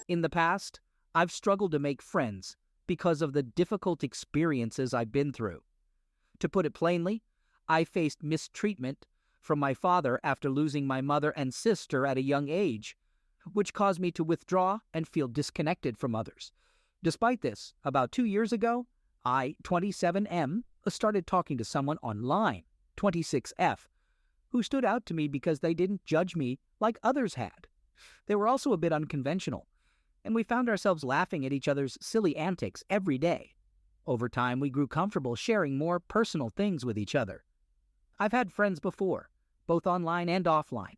In the past, I've struggled to make friends because of the difficult experiences I've been through. To put it plainly, I faced mistreatment from my father after losing my mother and sister at a young age, which caused me to withdraw and feel disconnected from others. Despite this, about 2 years ago, I, 27M, started talking to someone online, 26F, who stood out to me because they didn't judge me like others had. They were also a bit unconventional, and we found ourselves laughing at each other's silly antics every day. Over time, we grew comfortable sharing more personal things with each other. I've had friends before, both online and offline,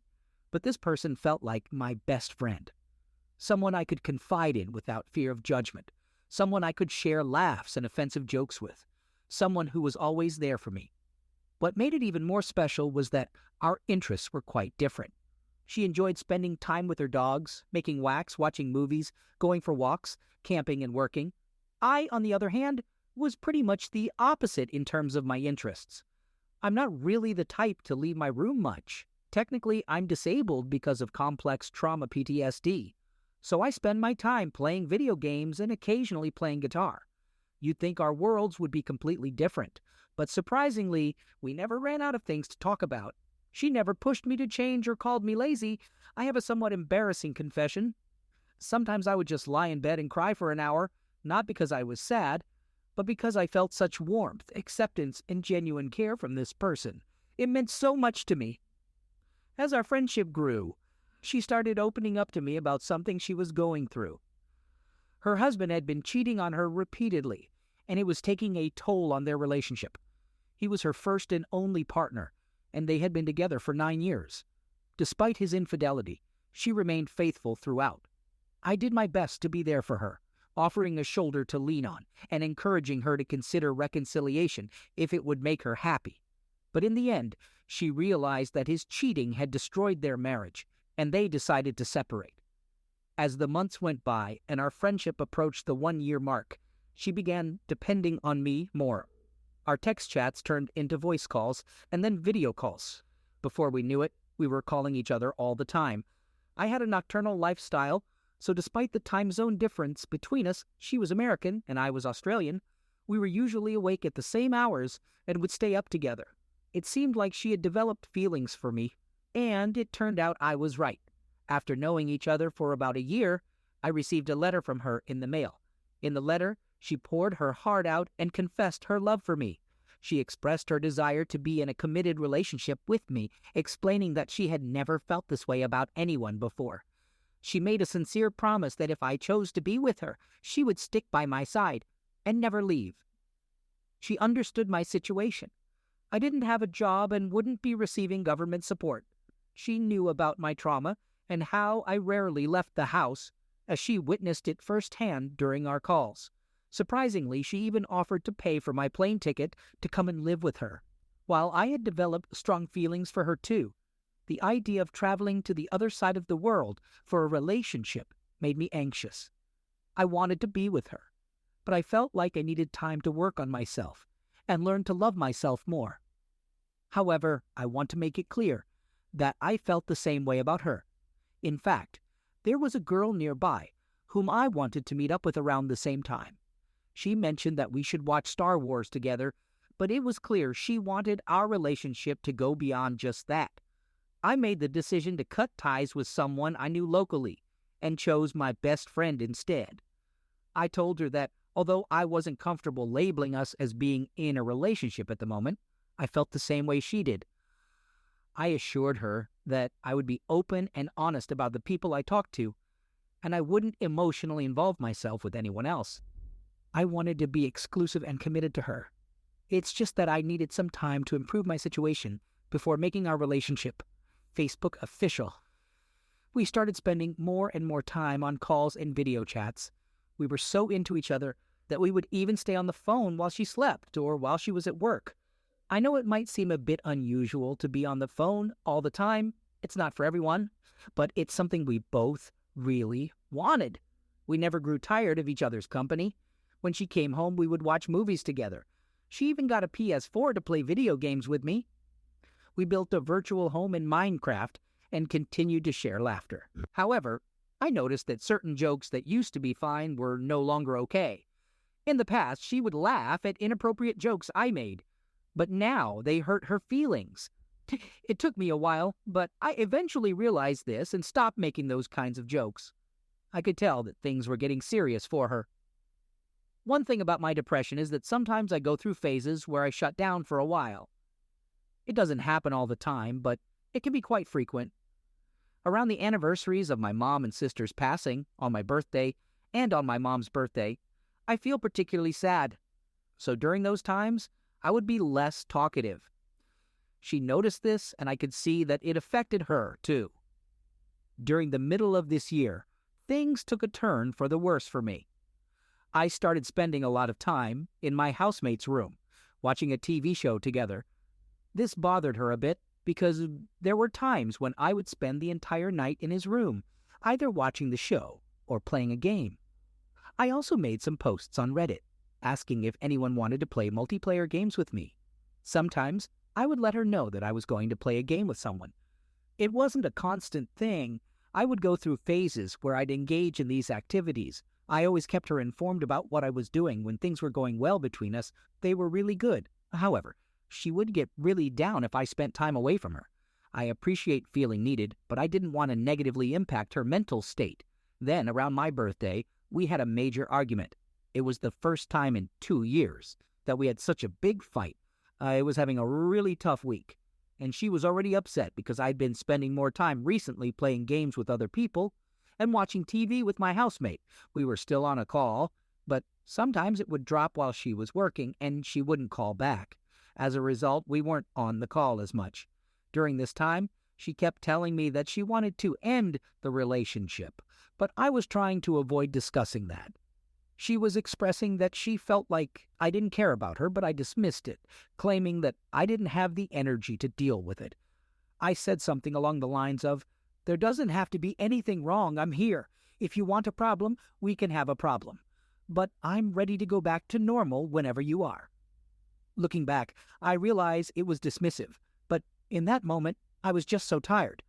but this person felt like my best friend. Someone I could confide in without fear of judgment. Someone I could share laughs and offensive jokes with. Someone who was always there for me. What made it even more special was that our interests were quite different. She enjoyed spending time with her dogs, making wax, watching movies, going for walks, camping and working. I, on the other hand, was pretty much the opposite in terms of my interests. I'm not really the type to leave my room much. Technically, I'm disabled because of complex trauma PTSD, so I spend my time playing video games and occasionally playing guitar. You'd think our worlds would be completely different, but surprisingly, we never ran out of things to talk about. She never pushed me to change or called me lazy. I have a somewhat embarrassing confession. Sometimes I would just lie in bed and cry for an hour, not because I was sad, but because I felt such warmth, acceptance, and genuine care from this person. It meant so much to me. As our friendship grew, she started opening up to me about something she was going through. Her husband had been cheating on her repeatedly, and it was taking a toll on their relationship. He was her first and only partner, and they had been together for 9 years. Despite his infidelity, she remained faithful throughout. I did my best to be there for her, offering a shoulder to lean on and encouraging her to consider reconciliation if it would make her happy. But in the end, she realized that his cheating had destroyed their marriage, and they decided to separate. As the months went by and our friendship approached the 1-year mark, she began depending on me more. Our text chats turned into voice calls and then video calls. Before we knew it, we were calling each other all the time. I had a nocturnal lifestyle, so despite the time zone difference between us, she was American and I was Australian, we were usually awake at the same hours and would stay up together. It seemed like she had developed feelings for me, and it turned out I was right. After knowing each other for about a year, I received a letter from her in the mail. In the letter, she poured her heart out and confessed her love for me. She expressed her desire to be in a committed relationship with me, explaining that she had never felt this way about anyone before. She made a sincere promise that if I chose to be with her, she would stick by my side and never leave. She understood my situation. I didn't have a job and wouldn't be receiving government support. She knew about my trauma and how I rarely left the house, as she witnessed it firsthand during our calls. Surprisingly, she even offered to pay for my plane ticket to come and live with her. While I had developed strong feelings for her too, the idea of traveling to the other side of the world for a relationship made me anxious. I wanted to be with her, but I felt like I needed time to work on myself and learn to love myself more. However, I want to make it clear that I felt the same way about her. In fact, there was a girl nearby whom I wanted to meet up with around the same time. She mentioned that we should watch Star Wars together, but it was clear she wanted our relationship to go beyond just that. I made the decision to cut ties with someone I knew locally and chose my best friend instead. I told her that although I wasn't comfortable labeling us as being in a relationship at the moment, I felt the same way she did. I assured her that I would be open and honest about the people I talked to, and I wouldn't emotionally involve myself with anyone else. I wanted to be exclusive and committed to her. It's just that I needed some time to improve my situation before making our relationship Facebook official. We started spending more and more time on calls and video chats. We were so into each other that we would even stay on the phone while she slept or while she was at work. I know it might seem a bit unusual to be on the phone all the time. It's not for everyone, but it's something we both really wanted. We never grew tired of each other's company. When she came home, we would watch movies together. She even got a PS4 to play video games with me. We built a virtual home in Minecraft and continued to share laughter. However, I noticed that certain jokes that used to be fine were no longer okay. In the past, she would laugh at inappropriate jokes I made, but now they hurt her feelings. It took me a while, but I eventually realized this and stopped making those kinds of jokes. I could tell that things were getting serious for her. One thing about my depression is that sometimes I go through phases where I shut down for a while. It doesn't happen all the time, but it can be quite frequent. Around the anniversaries of my mom and sister's passing, on my birthday, and on my mom's birthday, I feel particularly sad. So during those times, I would be less talkative. She noticed this, and I could see that it affected her, too. During the middle of this year, things took a turn for the worse for me. I started spending a lot of time in my housemate's room, watching a TV show together. This bothered her a bit because there were times when I would spend the entire night in his room, either watching the show or playing a game. I also made some posts on Reddit, asking if anyone wanted to play multiplayer games with me. Sometimes I would let her know that I was going to play a game with someone. It wasn't a constant thing. I would go through phases where I'd engage in these activities. I always kept her informed about what I was doing. When things were going well between us, they were really good. However, she would get really down if I spent time away from her. I appreciate feeling needed, but I didn't want to negatively impact her mental state. Then, around my birthday, we had a major argument. It was the first time in 2 years that we had such a big fight. I was having a really tough week, and she was already upset because I'd been spending more time recently playing games with other people and watching TV with my housemate. We were still on a call, but sometimes it would drop while she was working, and she wouldn't call back. As a result, we weren't on the call as much. During this time, she kept telling me that she wanted to end the relationship, but I was trying to avoid discussing that. She was expressing that she felt like I didn't care about her, but I dismissed it, claiming that I didn't have the energy to deal with it. I said something along the lines of, "There doesn't have to be anything wrong. I'm here. If you want a problem, we can have a problem. But I'm ready to go back to normal whenever you are." Looking back, I realize it was dismissive, but in that moment, I was just so tired.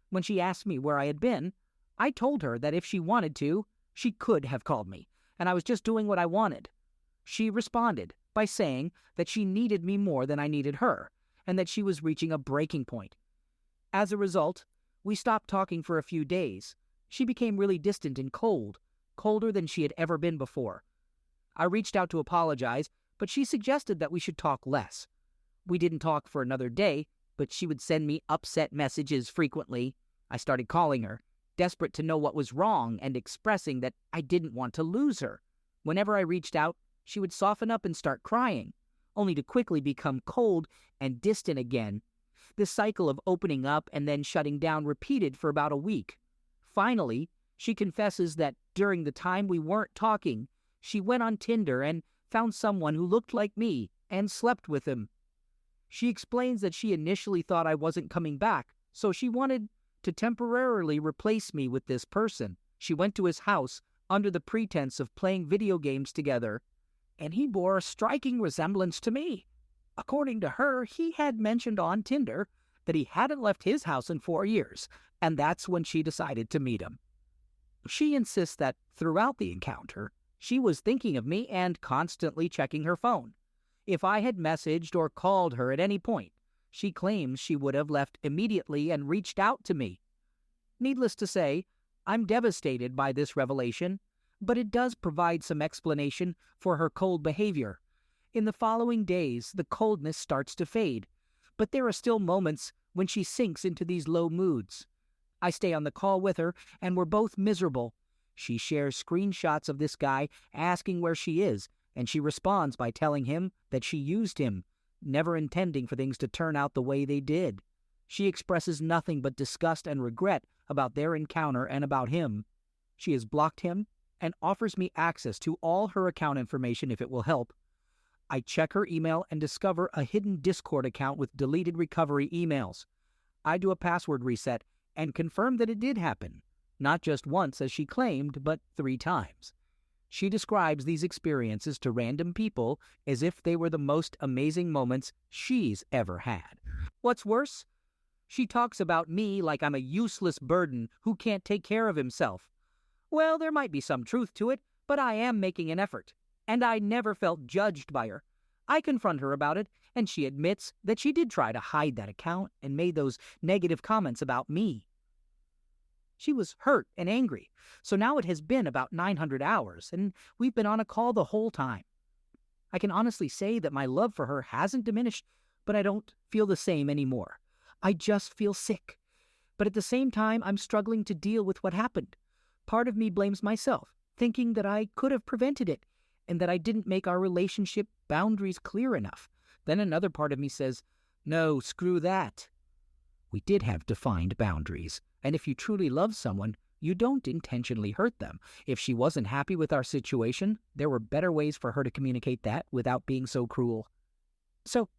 When she asked me where I had been, I told her that if she wanted to, she could have called me, and I was just doing what I wanted. She responded by saying that she needed me more than I needed her, and that she was reaching a breaking point. As a result, we stopped talking for a few days. She became really distant and cold, colder than she had ever been before. I reached out to apologize, but she suggested that we should talk less. We didn't talk for another day, but she would send me upset messages frequently. I started calling her, desperate to know what was wrong and expressing that I didn't want to lose her. Whenever I reached out, she would soften up and start crying, only to quickly become cold and distant again. This cycle of opening up and then shutting down repeated for about a week. Finally, she confesses that during the time we weren't talking, she went on Tinder and found someone who looked like me and slept with him. She explains that she initially thought I wasn't coming back, so she wanted to temporarily replace me with this person. She went to his house under the pretense of playing video games together, and he bore a striking resemblance to me. According to her, he had mentioned on Tinder that he hadn't left his house in 4 years, and that's when she decided to meet him. She insists that throughout the encounter, she was thinking of me and constantly checking her phone. If I had messaged or called her at any point, she claims she would have left immediately and reached out to me. Needless to say, I'm devastated by this revelation, but it does provide some explanation for her cold behavior. In the following days, the coldness starts to fade, but there are still moments when she sinks into these low moods. I stay on the call with her, and we're both miserable. She shares screenshots of this guy asking where she is, and she responds by telling him that she used him, never intending for things to turn out the way they did. She expresses nothing but disgust and regret about their encounter and about him. She has blocked him and offers me access to all her account information if it will help. I check her email and discover a hidden Discord account with deleted recovery emails. I do a password reset and confirm that it did happen, not just once as she claimed, but 3 times. She describes these experiences to random people as if they were the most amazing moments she's ever had. What's worse? She talks about me like I'm a useless burden who can't take care of himself. Well, there might be some truth to it, but I am making an effort. And I never felt judged by her. I confront her about it, and she admits that she did try to hide that account and made those negative comments about me. She was hurt and angry, so now it has been about 900 hours, and we've been on a call the whole time. I can honestly say that my love for her hasn't diminished, but I don't feel the same anymore. I just feel sick. But at the same time, I'm struggling to deal with what happened. Part of me blames myself, thinking that I could have prevented it, and that I didn't make our relationship boundaries clear enough. Then another part of me says, no, screw that. We did have defined boundaries, and if you truly love someone, you don't intentionally hurt them. If she wasn't happy with our situation, there were better ways for her to communicate that without being so cruel. So,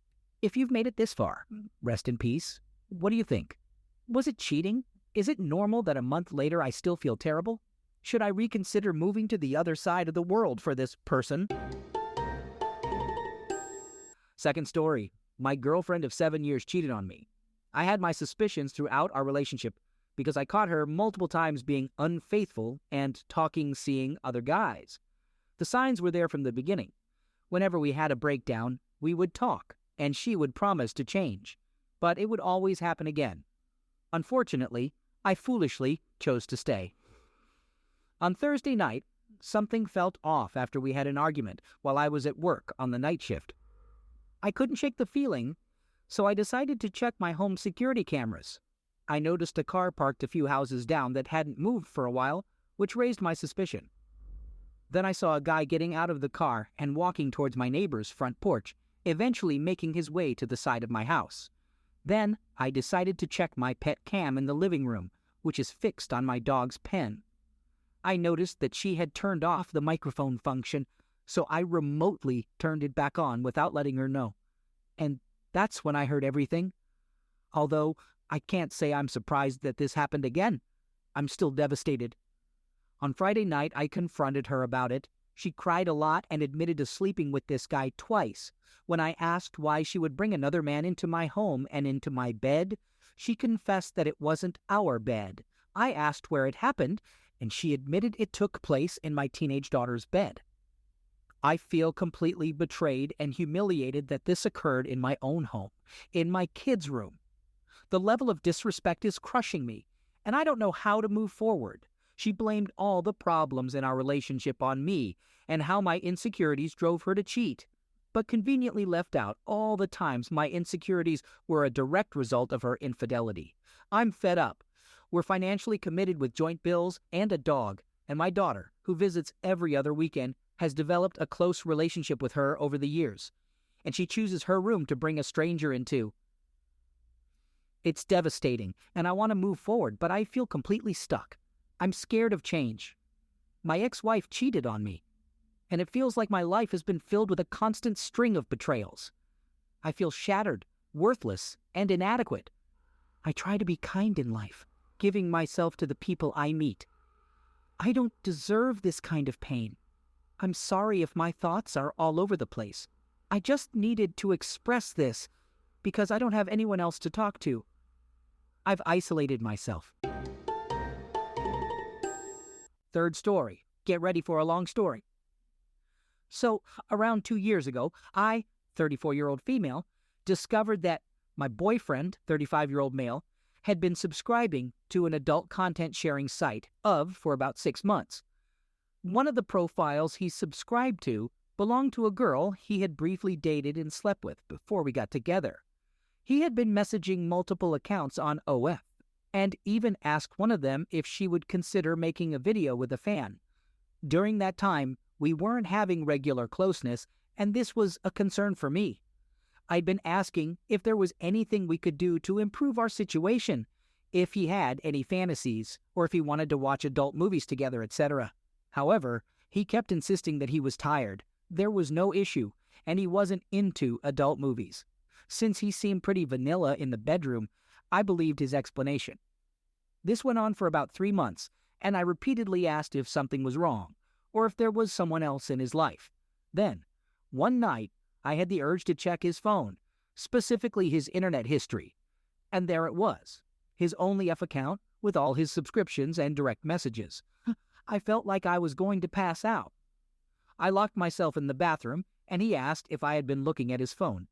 if you've made it this far, rest in peace. What do you think? Was it cheating? Is it normal that a month later I still feel terrible? Should I reconsider moving to the other side of the world for this person? Second story. My girlfriend of 7 years cheated on me. I had my suspicions throughout our relationship because I caught her multiple times being unfaithful and seeing other guys. The signs were there from the beginning. Whenever we had a breakdown, we would talk, and she would promise to change. But it would always happen again. Unfortunately, I foolishly chose to stay. On Thursday night, something felt off after we had an argument while I was at work on the night shift. I couldn't shake the feeling, so I decided to check my home security cameras. I noticed a car parked a few houses down that hadn't moved for a while, which raised my suspicion. Then I saw a guy getting out of the car and walking towards my neighbor's front porch, eventually making his way to the side of my house. Then I decided to check my pet cam in the living room, which is fixed on my dog's pen. I noticed that she had turned off the microphone function, so I remotely turned it back on without letting her know. And that's when I heard everything. Although I can't say I'm surprised that this happened again. I'm still devastated. On Friday night, I confronted her about it. She cried a lot and admitted to sleeping with this guy twice. When I asked why she would bring another man into my home and into my bed, she confessed that it wasn't our bed. I asked where it happened, and she admitted it took place in my teenage daughter's bed. I feel completely betrayed and humiliated that this occurred in my own home, in my kids' room. The level of disrespect is crushing me, and I don't know how to move forward. She blamed all the problems in our relationship on me and how my insecurities drove her to cheat, but conveniently left out all the times my insecurities were a direct result of her infidelity. I'm fed up. We're financially committed with joint bills and a dog, and my daughter, who visits every other weekend, has developed a close relationship with her over the years, and she chooses her room to bring a stranger into. It's devastating, and I want to move forward, but I feel completely stuck. I'm scared of change. My ex-wife cheated on me, and it feels like my life has been filled with a constant string of betrayals. I feel shattered, worthless, and inadequate. I try to be kind in life, giving myself to the people I meet. I don't deserve this kind of pain. I'm sorry if my thoughts are all over the place. I just needed to express this because I don't have anyone else to talk to. I've isolated myself. Third story. Get ready for a long story. So, around 2 years ago, I, 34-year-old female, discovered that my boyfriend, 35-year-old male, had been subscribing to an adult content sharing site for about 6 months. One of the profiles he subscribed to belonged to a girl he had briefly dated and slept with before we got together. He had been messaging multiple accounts on OF, and even asked one of them if she would consider making a video with a fan. During that time, we weren't having regular closeness, and this was a concern for me. I'd been asking if there was anything we could do to improve our situation, if he had any fantasies, or if he wanted to watch adult movies together, etc. However, he kept insisting that he was tired. There was no issue, and he wasn't into adult movies. Since he seemed pretty vanilla in the bedroom, I believed his explanation. This went on for about 3 months, and I repeatedly asked if something was wrong, or if there was someone else in his life. Then, one night, I had the urge to check his phone, specifically his internet history, and there it was, his OnlyF account with all his subscriptions and direct messages. I felt like I was going to pass out. I locked myself in the bathroom, and he asked if I had been looking at his phone.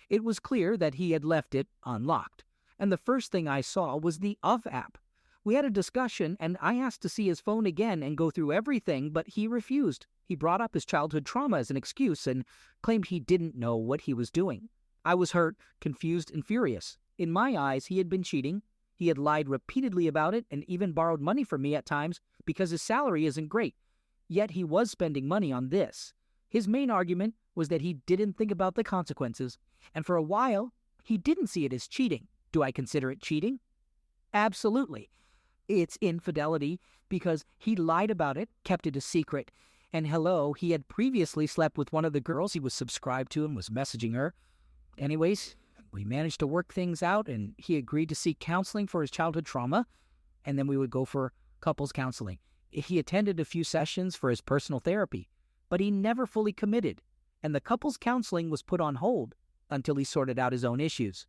It was clear that he had left it unlocked, and the first thing I saw was the Of app. We had a discussion, and I asked to see his phone again and go through everything, but he refused. He brought up his childhood trauma as an excuse and claimed he didn't know what he was doing. I was hurt, confused, and furious. In my eyes, he had been cheating. He had lied repeatedly about it and even borrowed money from me at times because his salary isn't great. Yet he was spending money on this. His main argument was that he didn't think about the consequences, and for a while, he didn't see it as cheating. Do I consider it cheating? Absolutely. It's infidelity because he lied about it, kept it a secret, and hello, he had previously slept with one of the girls he was subscribed to and was messaging her. Anyways, we managed to work things out, and he agreed to seek counseling for his childhood trauma, and then we would go for couples counseling. He attended a few sessions for his personal therapy, but he never fully committed, and the couples counseling was put on hold until he sorted out his own issues.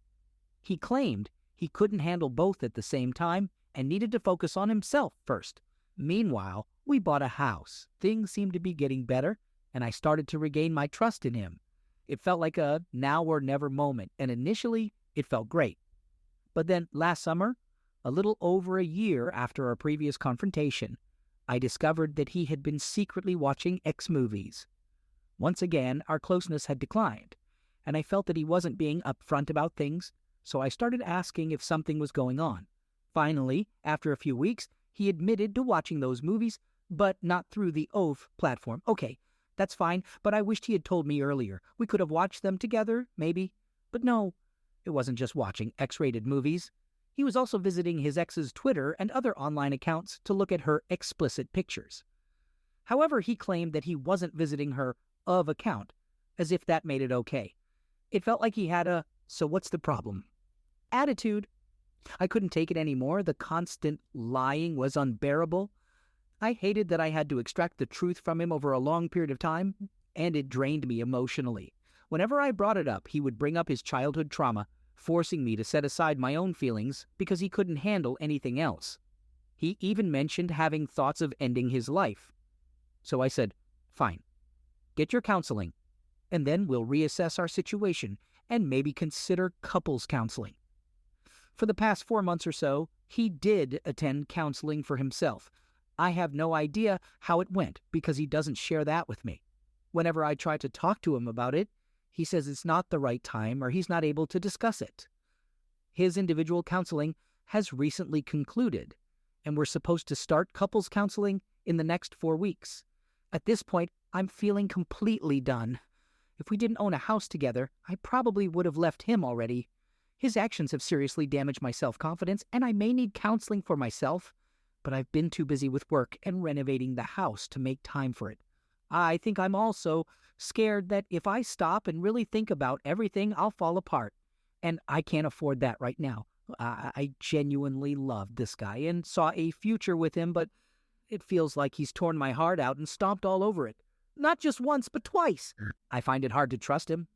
He claimed he couldn't handle both at the same time and needed to focus on himself first. Meanwhile, we bought a house. Things seemed to be getting better, and I started to regain my trust in him. It felt like a now or never moment, and initially, it felt great. But then last summer, a little over a year after our previous confrontation, I discovered that he had been secretly watching X movies. Once again, our closeness had declined, and I felt that he wasn't being upfront about things, so I started asking if something was going on. Finally, after a few weeks, he admitted to watching those movies, but not through the OAF platform. Okay, that's fine, but I wished he had told me earlier. We could have watched them together, maybe. But no, it wasn't just watching X-rated movies. He was also visiting his ex's Twitter and other online accounts to look at her explicit pictures. However, he claimed that he wasn't visiting her of account, as if that made it okay. It felt like he had a, so what's the problem? Attitude. I couldn't take it anymore. The constant lying was unbearable. I hated that I had to extract the truth from him over a long period of time, and it drained me emotionally. Whenever I brought it up, he would bring up his childhood trauma, forcing me to set aside my own feelings because he couldn't handle anything else. He even mentioned having thoughts of ending his life. So I said, fine, get your counseling, and then we'll reassess our situation and maybe consider couples counseling. For the past 4 months or so, he did attend counseling for himself. I have no idea how it went because he doesn't share that with me. Whenever I try to talk to him about it, he says it's not the right time or he's not able to discuss it. His individual counseling has recently concluded, and we're supposed to start couples counseling in the next 4 weeks. At this point, I'm feeling completely done. If we didn't own a house together, I probably would have left him already. His actions have seriously damaged my self-confidence, and I may need counseling for myself, but I've been too busy with work and renovating the house to make time for it. I think I'm also scared that if I stop and really think about everything, I'll fall apart, and I can't afford that right now. I genuinely loved this guy and saw a future with him, but it feels like he's torn my heart out and stomped all over it. Not just once, but twice. I find it hard to trust him,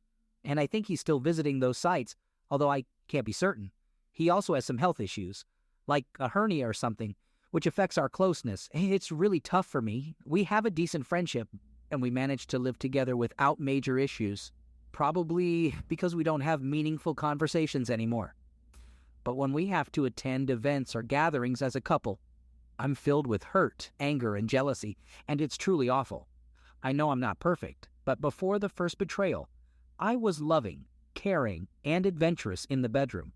and I think he's still visiting those sites, although I can't be certain. He also has some health issues, like a hernia or something, which affects our closeness. It's really tough for me. We have a decent friendship, and we managed to live together without major issues, probably because we don't have meaningful conversations anymore. But when we have to attend events or gatherings as a couple, I'm filled with hurt, anger, and jealousy, and it's truly awful. I know I'm not perfect, but before the first betrayal, I was loving, caring, and adventurous in the bedroom.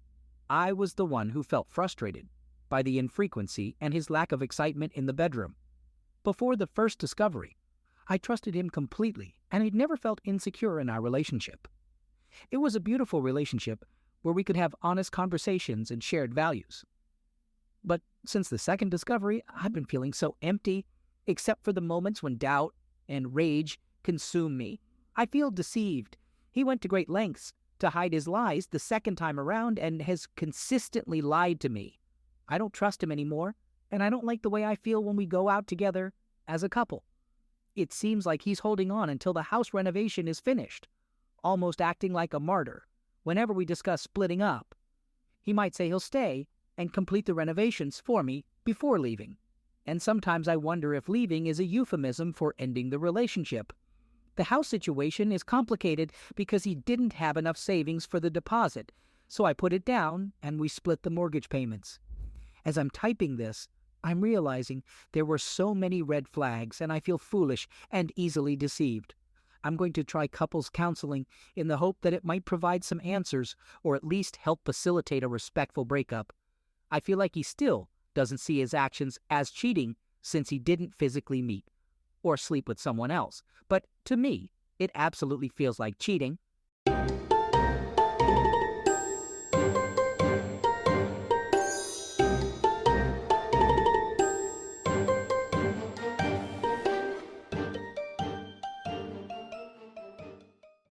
I was the one who felt frustrated by the infrequency and his lack of excitement in the bedroom. Before the first discovery, I trusted him completely, and I'd never felt insecure in our relationship. It was a beautiful relationship where we could have honest conversations and shared values. But since the second discovery, I've been feeling so empty, except for the moments when doubt and rage consume me. I feel deceived. He went to great lengths to hide his lies the second time around and has consistently lied to me. I don't trust him anymore, and I don't like the way I feel when we go out together as a couple. It seems like he's holding on until the house renovation is finished, almost acting like a martyr. Whenever we discuss splitting up, he might say he'll stay and complete the renovations for me before leaving. and sometimes I wonder if leaving is a euphemism for ending the relationship. The house situation is complicated because he didn't have enough savings for the deposit, so I put it down and we split the mortgage payments. As I'm typing this, I'm realizing there were so many red flags and I feel foolish and easily deceived. I'm going to try couples counseling in the hope that it might provide some answers or at least help facilitate a respectful breakup. I feel like he still doesn't see his actions as cheating since he didn't physically meet or sleep with someone else. But to me, it absolutely feels like cheating.